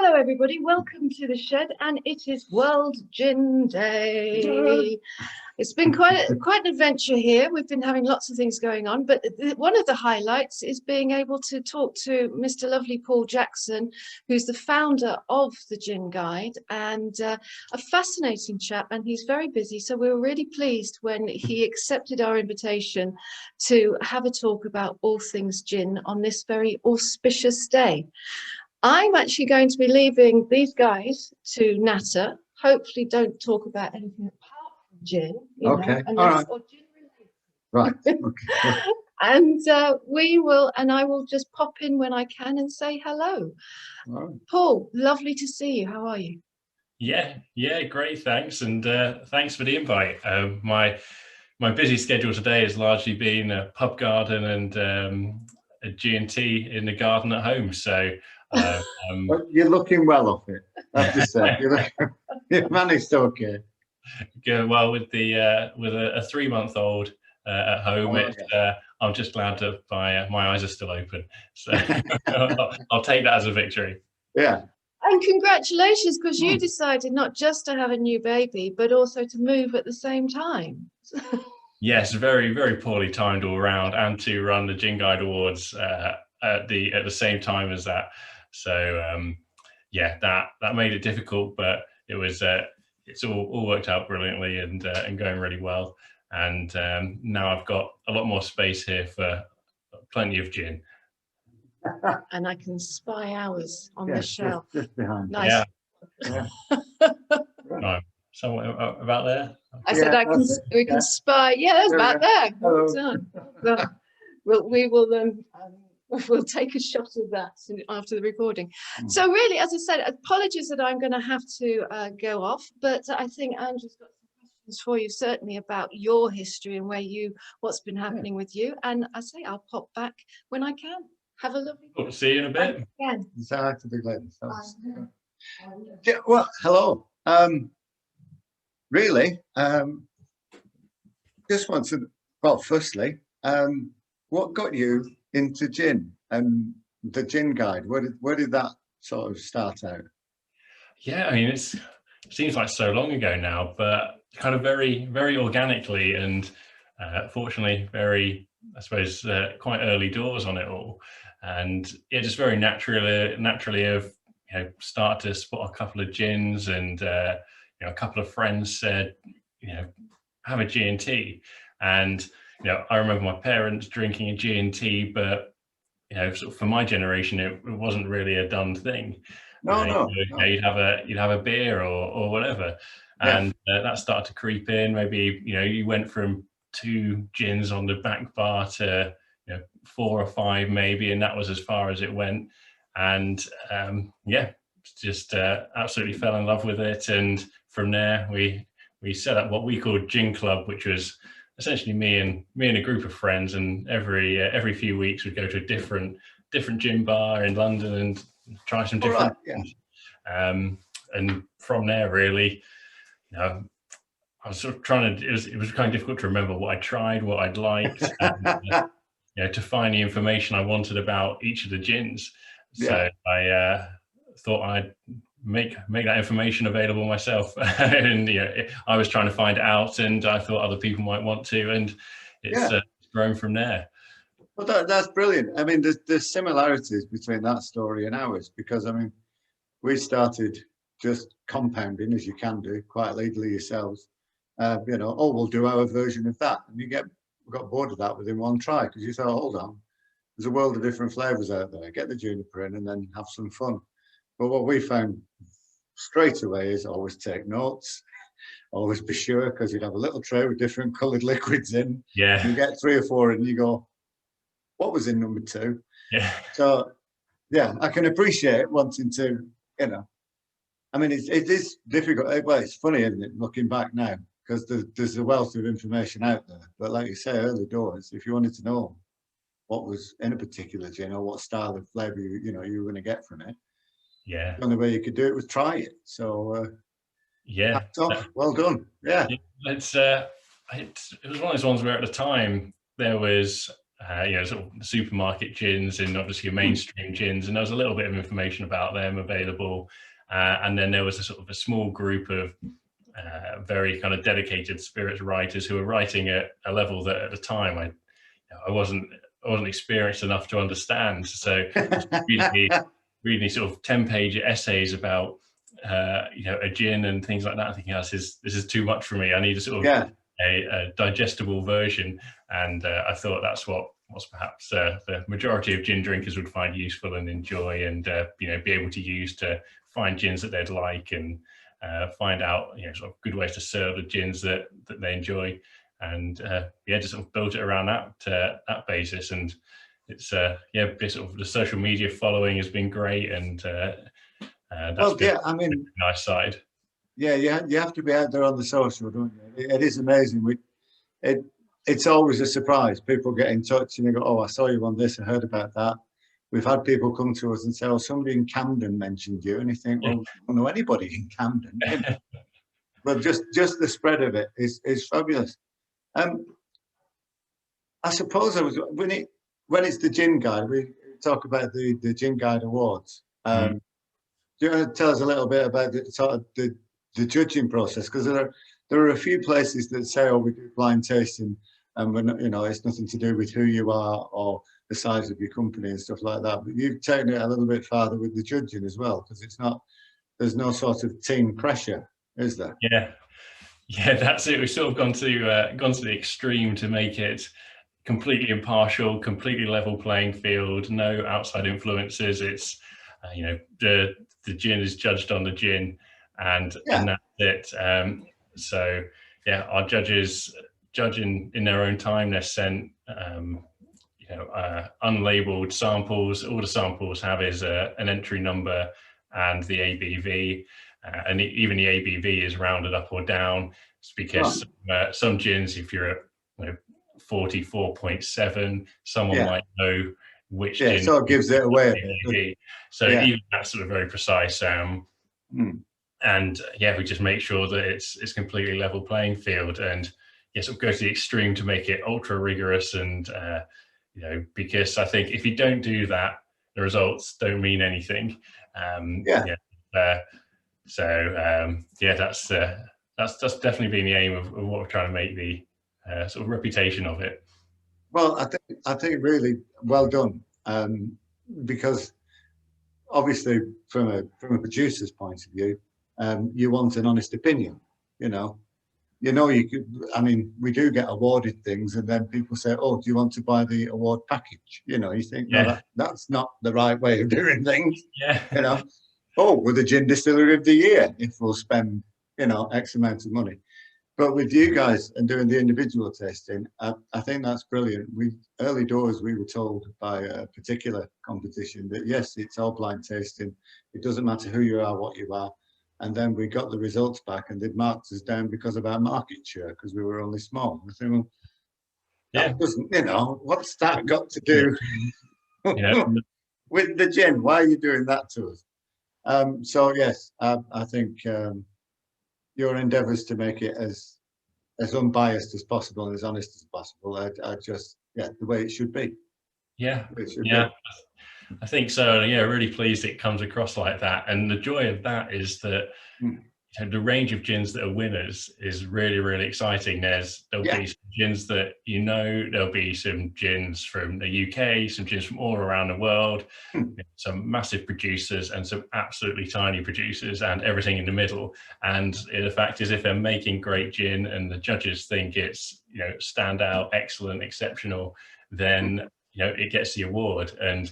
Hello everybody, welcome to the shed, and it is World Gin Day. It's been quite an adventure here. We've been having lots of things going on, but one of the highlights is being able to talk to Mr. Lovely Paul Jackson, who's the founder of the Gin Guide, and a fascinating chap, and he's very busy, so we were really pleased when he accepted our invitation to have a talk about all things gin on this very auspicious day. I'm actually going to be leaving these guys to natter. Hopefully don't talk about anything apart from gin, okay. Unless, all right. Gin related. Right. Okay. And I will just pop in when I can and say hello. Right. Paul, lovely to see you. How are you? Yeah, great, thanks, and thanks for the invite. My busy schedule today has largely been a pub garden and a G&T in the garden at home, so But you're looking well off it, I have to say. You've managed okay. Go well with the with a 3-month-old at home. I'm just glad that my eyes are still open, so I'll take that as a victory. Yeah. And congratulations, because you decided not just to have a new baby, but also to move at the same time. Yes, very, very poorly timed all around, and to run the Gin Guide Awards at the same time as that. So yeah, that made it difficult, but it was it's all worked out brilliantly and going really well. And now I've got a lot more space here for plenty of gin. And I can spy ours on the shelf. Just behind. Nice. Yeah. Right. Somewhere about there. I said we can spy. Yeah, that's about there. Well done. Well, we will we'll take a shot of that after the recording. So really, as I said, apologies that I'm going to have to go off, but I think Andrew's got some questions for you, certainly about your history and what's been happening with you. And I say I'll pop back when I can. Have a lovely day. See you in a bit. Say hi to the ladies. Yeah, well, hello. Really, just want to, well, firstly, what got you into gin and the Gin Guide? Where did that sort of start out? Yeah, I mean, it seems like so long ago now, but kind of very, very organically, and fortunately very, I suppose, quite early doors on it all. And yeah, just very naturally have started to spot a couple of gins, and a couple of friends said, have a G&T. And I remember my parents drinking a G&T, but sort of for my generation, it wasn't really a done thing. No. You'd have a beer or whatever, and that started to creep in. Maybe you went from 2 gins on the back bar to 4 or 5 maybe, and that was as far as it went. And just absolutely fell in love with it. And from there, we set up what we called Gin Club, which was essentially me and a group of friends, and every few weeks we'd go to a different gin bar in London and try some different things. And from there, really, I was sort of trying to, it was kind of difficult to remember what I tried, what I'd liked, and, to find the information I wanted about each of the gins. So I thought I'd make that information available myself, and I was trying to find out, and I thought other people might want to, and it's grown from there. Well, that's brilliant. I mean, there's similarities between that story and ours, because I mean, we started just compounding, as you can do quite legally yourselves. We'll do our version of that, and we got bored of that within one try, because you thought, hold on, there's a world of different flavors out there. Get the juniper in and then have some fun. But what we found straight away is always take notes, always be sure, because you'd have a little tray with different colored liquids in. Yeah. You get 3 or 4 and you go, what was in number 2? Yeah. So yeah, I can appreciate wanting to, I mean, it is difficult. Well, it's funny, isn't it, looking back now, because there's a wealth of information out there. But like you say, early doors, if you wanted to know what was in a particular gin or what style of flavor you were going to get from it, the only way you could do it was try it. So well done. Yeah. It was one of those ones where at the time there was sort of supermarket gins and obviously your mainstream gins, and there was a little bit of information about them available. And then there was a sort of a small group of very kind of dedicated spirits writers who were writing at a level that at the time I wasn't experienced enough to understand. So reading sort of 10-page essays about a gin and things like that, I think, this is too much for me. I need a sort of a digestible version, and I thought that's what was perhaps the majority of gin drinkers would find useful and enjoy, and be able to use to find gins that they'd like, and find out sort of good ways to serve the gins that they enjoy, and just sort of built it around that basis. And it's sort of the social media following has been great, and that's I mean, a nice side. Yeah, you have to be out there on the social, don't you? It is amazing. It's always a surprise. People get in touch and they go, "Oh, I saw you on this, I heard about that." We've had people come to us and say, "Oh, somebody in Camden mentioned you," and you think, "Well, I don't know anybody in Camden." But just the spread of it is fabulous. I suppose when it's the Gin Guide, we talk about the Gin Guide Awards. Do you want to tell us a little bit about the judging process? Because there are a few places that say, "Oh, we do blind tasting, and we're not, it's nothing to do with who you are or the size of your company and stuff like that." But you've taken it a little bit farther with the judging as well, because there's no sort of team pressure, is there? Yeah, that's it. We've sort of gone to the extreme to make it completely impartial, completely level playing field, no outside influences. It's the gin is judged on the gin, and that's it. Our judges judge in their own time. They're sent unlabeled samples. All the samples have is an entry number and the ABV, and even the ABV is rounded up or down. It's because some gins, if you're at 44.7, someone might know which gin. So it gives it away. So even that's sort of very precise. And we just make sure that it's completely level playing field, and sort of go to the extreme to make it ultra rigorous. And because I think if you don't do that, the results don't mean anything. That's definitely been the aim of what we're trying to make the sort of reputation of it. Well, I think really well done, because obviously from a producer's point of view, you want an honest opinion. You could. I mean, we do get awarded things, and then people say, "Oh, do you want to buy the award package?" You think, "No, that's not the right way of doing things." "Oh, we're the Gin Distillery of the Year if we'll spend X amount of money." But with you guys and doing the individual tasting, I think that's brilliant. Early doors, we were told by a particular competition that yes, it's all blind tasting. It doesn't matter who you are, what you are. And then we got the results back, and they'd marked us down because of our market share, because we were only small. I think, well, that doesn't, what's that got to do with the gin? Why are you doing that to us? So yes, I think your endeavours to make it as unbiased as possible and as honest as possible are just the way it should be. I think so. Really pleased it comes across like that. And the joy of that is that the range of gins that are winners is really, really exciting. There'll be some gins that there'll be some gins from the UK, some gins from all around the world, some massive producers and some absolutely tiny producers, and everything in the middle. And the fact is, if they're making great gin and the judges think it's standout, excellent, exceptional, then it gets the award. And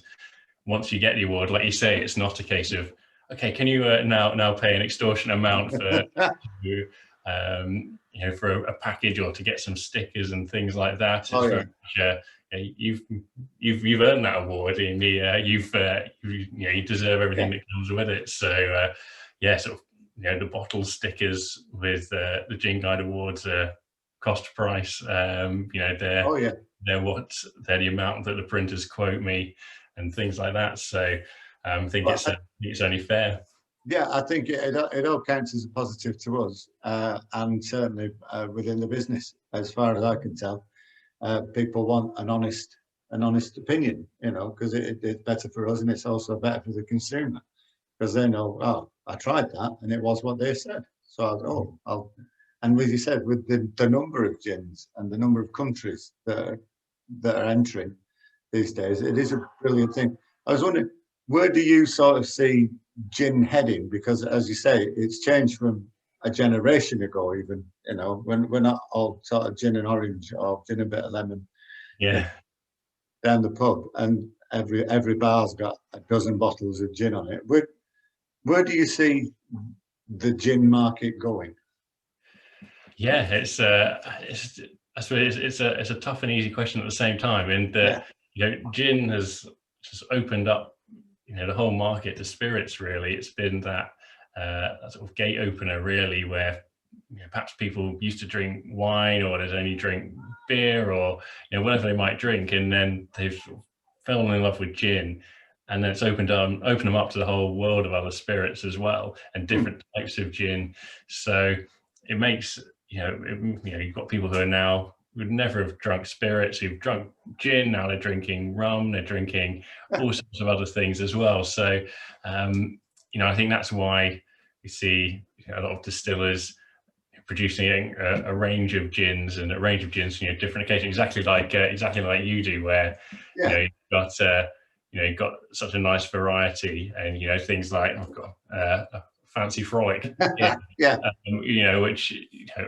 once you get the award, like you say, it's not a case of, okay, can you now pay an extortionate amount for for a package or to get some stickers and things like that. You've earned that award, and you deserve everything that comes with it. So the bottle stickers with the Gin Guide Awards are cost price. They're the amount that the printers quote me and things like that. So I think it's only fair. Yeah, I think it all counts as a positive to us, and certainly within the business, as far as I can tell. People want an honest an honest opinion, because it's better for us and it's also better for the consumer, because they know, oh, I tried that and it was what they said. So and as you said, with the number of gins and the number of countries that are entering these days, it is a brilliant thing. I was wondering, where do you sort of see gin heading? Because as you say, it's changed from a generation ago, even, when we're not all sort of gin and orange or gin and bit of lemon down the pub, and every bar's got a dozen bottles of gin on it. Where do you see the gin market going? Yeah, I suppose it's a tough and easy question at the same time. And gin has just opened up, the whole market to spirits. Really, it's been that sort of gate opener, really, where perhaps people used to drink wine or they'd only drink beer or whatever they might drink, and then they've fallen in love with gin, and then it's opened them up to the whole world of other spirits as well, and different types of gin. So it makes you've got people who are now would never have drunk spirits, who've drunk gin, now they're drinking rum, they're drinking all sorts of other things as well. So I think that's why we see a lot of distillers producing a range of gins and a range of gins, different occasions, exactly like you do, where you've got such a nice variety, and things like I've got a fancy frolic, which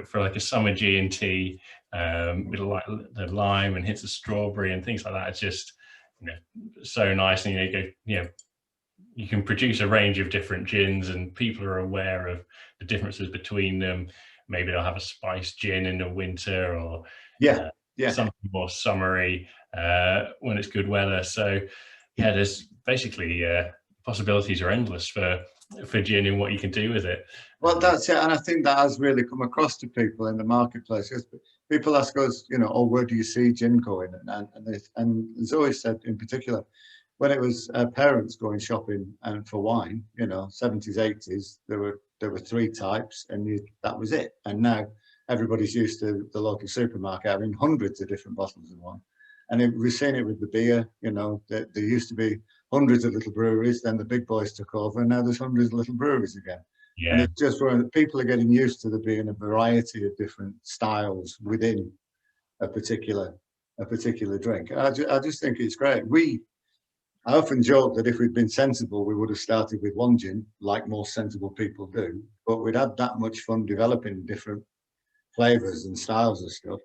for like a summer G&T, with like the lime and hits of strawberry and things like that. It's just so nice, and you can produce a range of different gins, and people are aware of the differences between them. Maybe they'll have a spiced gin in the winter, or something more summery when it's good weather. So there's basically possibilities are endless for gin and what you can do with it. Well, that's it, and I think that has really come across to people in the marketplace. People ask us, where do you see gin going? And Zoe said in particular, when it was parents going shopping and for wine, 70s, 80s, there were three types, and that was it. And now everybody's used to the local supermarket having hundreds of different bottles of wine. And we've seen it with the beer. There used to be hundreds of little breweries, then the big boys took over, and now there's hundreds of little breweries again. And it's just where people are getting used to there being a variety of different styles within a particular drink. And I just think it's great. I often joke that if we'd been sensible, we would have started with one gin, like most sensible people do, but we'd had that much fun developing different flavors and styles of stuff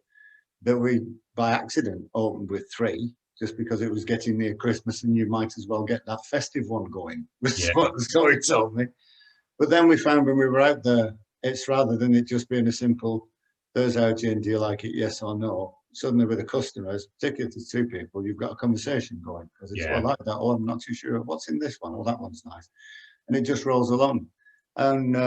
that we, by accident, opened with three, just because it was getting near Christmas and you might as well get that festive one going, which is what the story told me. But then we found when we were out there, it's rather than it just being a simple, there's our gin, do you like it, yes or no? Suddenly with the customers, particularly to two people, you've got a conversation going, because it's all like that. Oh, I'm not too sure what's in this one. Oh, that one's nice. And it just rolls along. And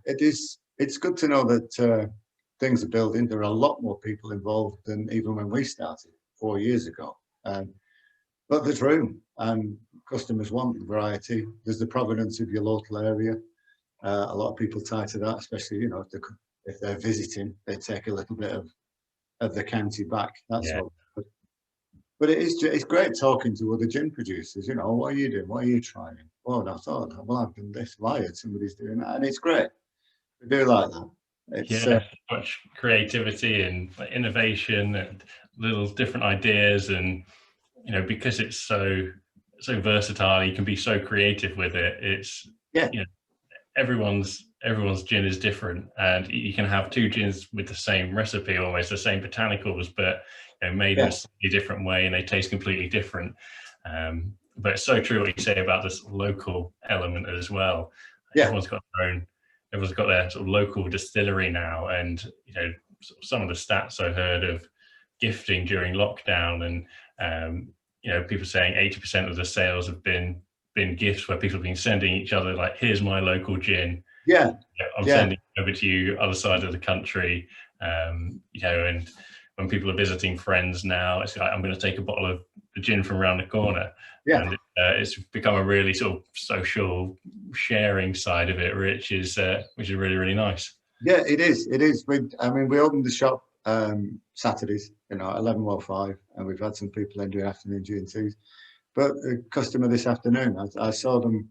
it's good to know that things are building. There are a lot more people involved than even when we started 4 years ago. But there's room, and customers want variety. There's the provenance of your local area. A lot of people tie to that, especially, if they're visiting, they take a little bit of the county back. That's all. But it's great talking to other gin producers. What are you doing? What are you trying? Oh, and I thought, well, I've done this. Why had somebody's doing that? And it's great. We do like that. It's much creativity and innovation and little different ideas, and because it's so versatile, you can be so creative with it. It's everyone's gin is different, and you can have two gins with the same recipe, almost the same botanicals, but made in a slightly different way, and they taste completely different. But it's so true what you say about this local element as well. Everyone's got their sort of local distillery now, and some of the stats I heard of gifting during lockdown, and people saying 80% of the sales have been gifts where people have been sending each other, like, here's my local gin. I'm sending it over to you other side of the country. And when people are visiting friends now, it's like, I'm going to take a bottle of the gin from around the corner. And it's become a really sort of social sharing side of it, which is really, really nice. Yeah, it is. We opened the shop Saturdays, you know, 11 well 5, and we've had some people in doing afternoon G&Ts. But a customer this afternoon, I saw them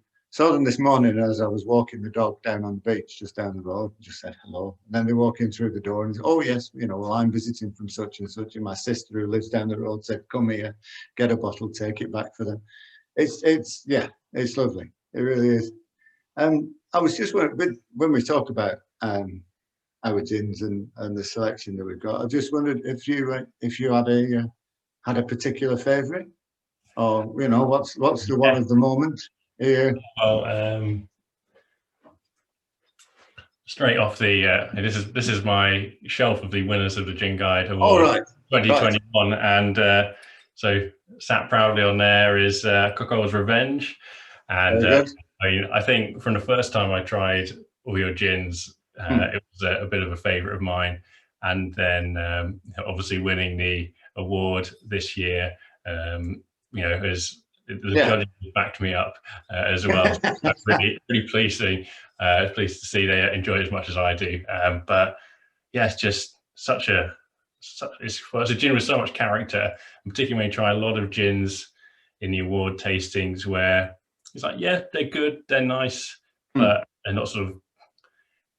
this morning as I was walking the dog down on the beach, just down the road, just said hello. And then they walk in through the door and say, oh yes, you know, well, I'm visiting from such and such, and my sister who lives down the road said, come here, get a bottle, take it back for them. It's yeah, it's lovely. It really is. I was just wondering, when we talk about our gins and the selection that we've got, I just wondered if you had a particular favourite, or you know, what's the one of the moment here? Well, straight off the this is my shelf of the winners of the Gin Guide Award, right. 2021, and so sat proudly on there is Coco's Revenge, and I think from the first time I tried all your gins, it was a bit of a favourite of mine, and then obviously winning the award this year, you know, as the judges backed me up as well. That's really pleasing. Pleased to see they enjoy it as much as I do. But yeah, it's just it's a gin with so much character, and particularly when you try a lot of gins in the award tastings where it's like, yeah, they're good, they're nice, but they're not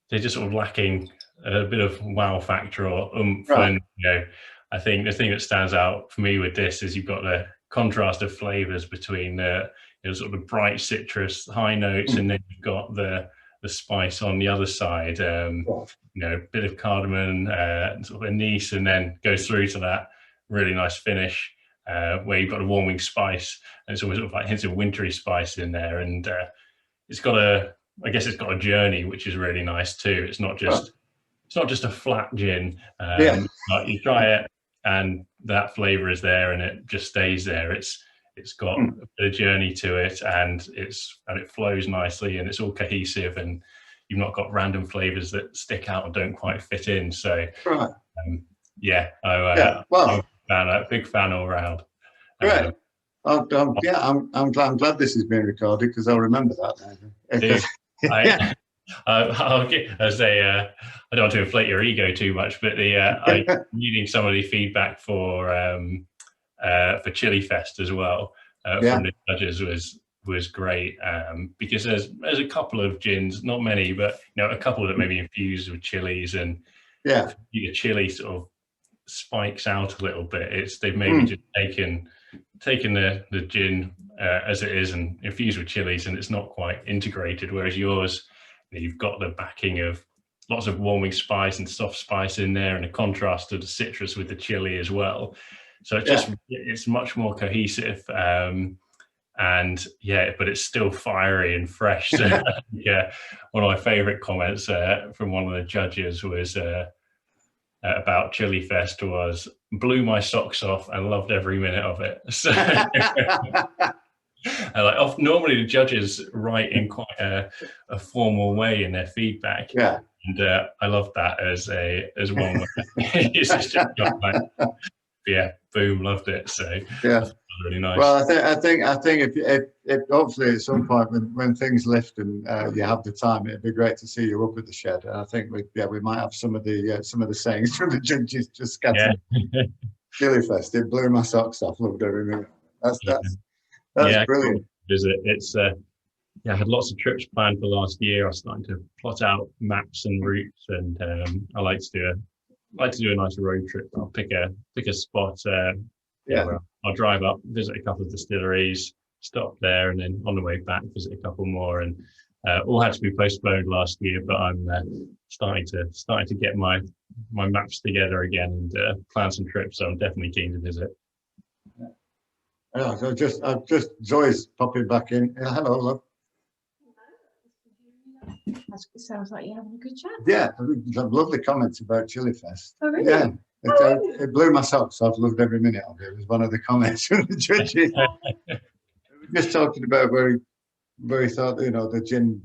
they're just sort of lacking a bit of wow factor or oomph. Right. And you know, I think the thing that stands out for me with this is you've got the contrast of flavors between the sort of the bright citrus high notes, and then you've got the spice on the other side. You know, a bit of cardamom, sort of anise, and then goes through to that really nice finish where you've got a warming spice, and it's almost sort of like hints of wintry spice in there. And it's got I guess it's got a journey, which is really nice too. It's not just a flat gin. Like you try it and that flavor is there and it just stays there. It's got a bit of journey to it, and it flows nicely, and it's all cohesive, and you've not got random flavors that stick out and don't quite fit in. So I'm a big fan all around. Great. I'm glad this is being recorded, because I'll remember that. I don't want to inflate your ego too much, but reading some of the feedback for Chili Fest as well from the judges was great, because there's a couple of gins, not many, but you know, a couple that maybe infused with chilies, and your chili sort of spikes out a little bit. They've maybe just taken the gin as it is and infused with chilies, and it's not quite integrated, whereas yours, you've got the backing of lots of warming spice and soft spice in there, and a contrast of the citrus with the chili as well. So it's much more cohesive, and but it's still fiery and fresh. So one of my favorite comments from one of the judges was about Chili Fest was, blew my socks off and loved every minute of it. So normally the judges write in quite a formal way in their feedback. And I love that as one way. It's just boom, loved it. So really nice. Well, I think if hopefully at some point when things lift and you have the time, it'd be great to see you up at the shed. And I think we might have some of the sayings from the judges just scattered. Chili Fest, it blew my socks off. Loved every minute. That's brilliant. Cool. It's I had lots of trips planned for last year. I was starting to plot out maps and routes, and I like to do a nice road trip. I'll pick a spot. I'll drive up, visit a couple of distilleries, stop there, and then on the way back visit a couple more. And all had to be postponed last year, but I'm starting to get my maps together again and plan some trips. So I'm definitely keen to visit. So just Zoe's popping back in. Hello, love. It sounds like you're having a good chat. Yeah, lovely comments about Chili Fest. Oh, really? Yeah, it blew my socks off. Loved every minute of it. It was one of the comments from the judges. We were just talking about where he thought, you know, the gin,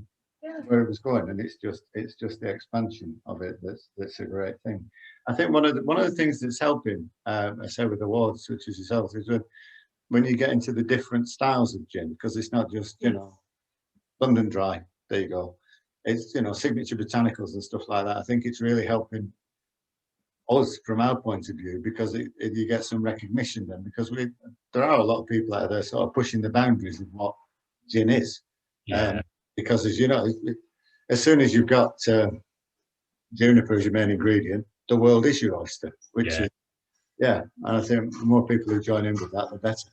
where it was going, and it's just the expansion of it that's a great thing. I think one of the things that's helping, I say with awards such as yourself, is when you get into the different styles of gin, because it's not just, you know, London Dry. There you go. It's, you know, signature botanicals and stuff like that. I think it's really helping us from our point of view, because you get some recognition then, because there are a lot of people out there sort of pushing the boundaries of what gin is. Yeah. Because as you know, as soon as you've got juniper as your main ingredient, the world is your oyster, which is, and I think the more people who join in with that, the better.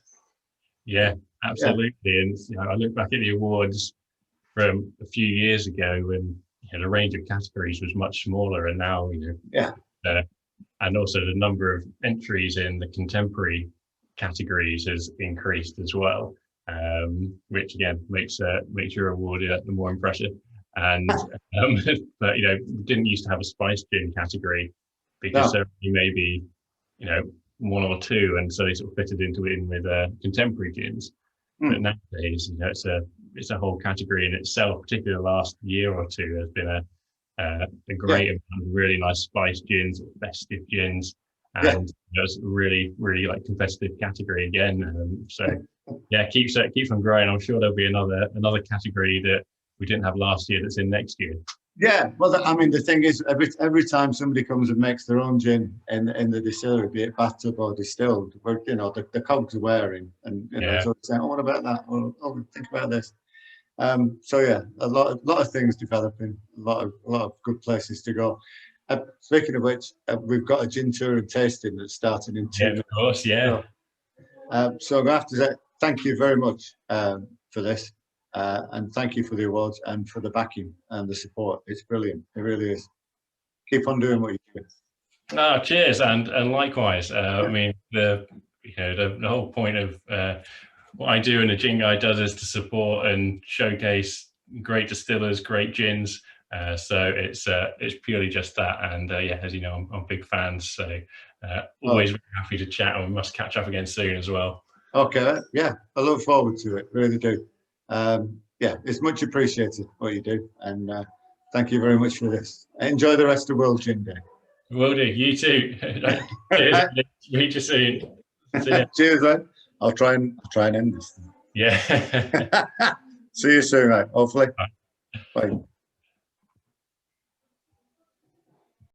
Yeah, absolutely. And I look back at the awards from a few years ago when the range of categories was much smaller, and now and also the number of entries in the contemporary categories has increased as well, which again makes your award the more impressive. And but we didn't used to have a spice gin category because there may be one or two, and so they sort of fitted into it with contemporary gins. But nowadays, it's a whole category in itself. Particularly the last year or two, there's been a great amount of really nice spice gins, festive gins, and it's really, really like competitive category again. So keeps on growing. I'm sure there'll be another category that we didn't have last year that's in next year. Yeah, well, I mean, the thing is, every time somebody comes and makes their own gin in the distillery, be it bathtub or distilled, where the cogs are wearing, and so saying, "Oh, what about that?" Or, "Oh, think about this." So yeah, a lot of things developing, a lot of good places to go. Speaking of which, we've got a gin tour and tasting that's starting in 2 minutes. Of course, So I'm going to have to say thank you very much for this. And thank you for the awards and for the backing and the support. It's brilliant. It really is. Keep on doing what you do. No, cheers, and likewise. I mean, the whole point of what I do and the Gin Guide does is to support and showcase great distillers, great gins. So it's purely just that. And as you know, I'm big fans. So always very happy to chat, and we must catch up again soon as well. Okay. Yeah, I look forward to it. Really do. It's much appreciated what you do, and thank you very much for this. Enjoy the rest of World Gin Day. Will do. You too. Cheers. Meet you soon. See ya. Cheers, man. I'll try and end this. Yeah. See you soon, mate. Hopefully. Bye.